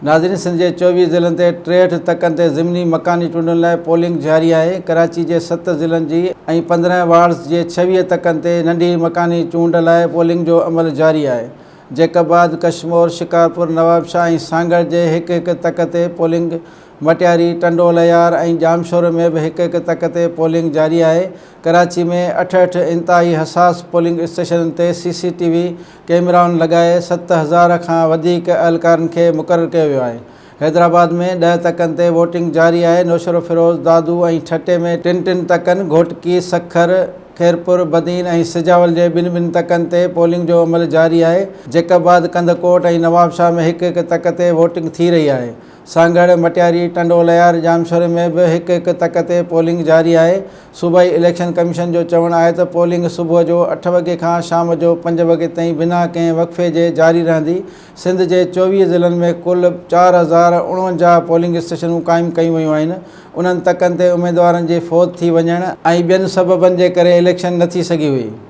नाज़रीन, सिंध जे 24 ज़िलनि ते 63 तकनि ते ज़िमनी मकानी चूंडुनि लाइ पोलिंग जारी आहे। कराची जे 7 ज़िलनि जी ऐं 15 वार्ड्स जे 26 तकनि ते नंढी मकानी चूंड लाइ पोलिंग जो अमल जारी आहे। जैकबाद, कशमोर, शिकारपुर, नवाबशाह ऐं सांगड़ जे हिकु हिकु तक ते पोलिंग, मटियारी, टंडोलयार ऐं जामशोर में बि हिकु हिकु तक ते पोलिंग जारी आहे। कराची में 68 इंतहाई हसास पोलिंग स्टेशननि ते CCTV कैमराउनि लॻाए 7000 खां वधीक अहलकारनि खे मुक़ररु कयो वियो आहे। हैदराबाद में 10 तकनि ते वोटिंग जारी आहे। नौशरो फिरोज़, दादू ऐं ठटे में 3 तकनि, घोटकी, सखर, खैरपुर, बदीन ऐं सिजावल जे 2 तकनि ते पोलिंग जो अमल जारी आहे। जैकबाद, कंदकोट ऐं नवाबशाह में हिकु हिकु तक ते वोटिंग थी रही आहे। सांगड़, मटियारी, टंडोलयार, जामशोर में बि हिकु हिकु तक ते पोलिंग जारी आहे। सूबाई इलेक्शन कमीशन जो चवणु आहे त पोलिंग सुबुह जो 8 वॻे खां शाम जो 5 वॻे ताईं बिना कंहिं वक़फ़े जे जारी रहंदी। सिंध जे 24 ज़िलनि में कुल 4049 पोलिंग स्टेशनूं क़ाइमु कयूं वयूं आहिनि। उन्हनि तकनि ते उमेदवारनि जे फ़ौत थी वञण ऐं ॿियनि सबबनि जे करे इलेक्शन न थी सघी हुई।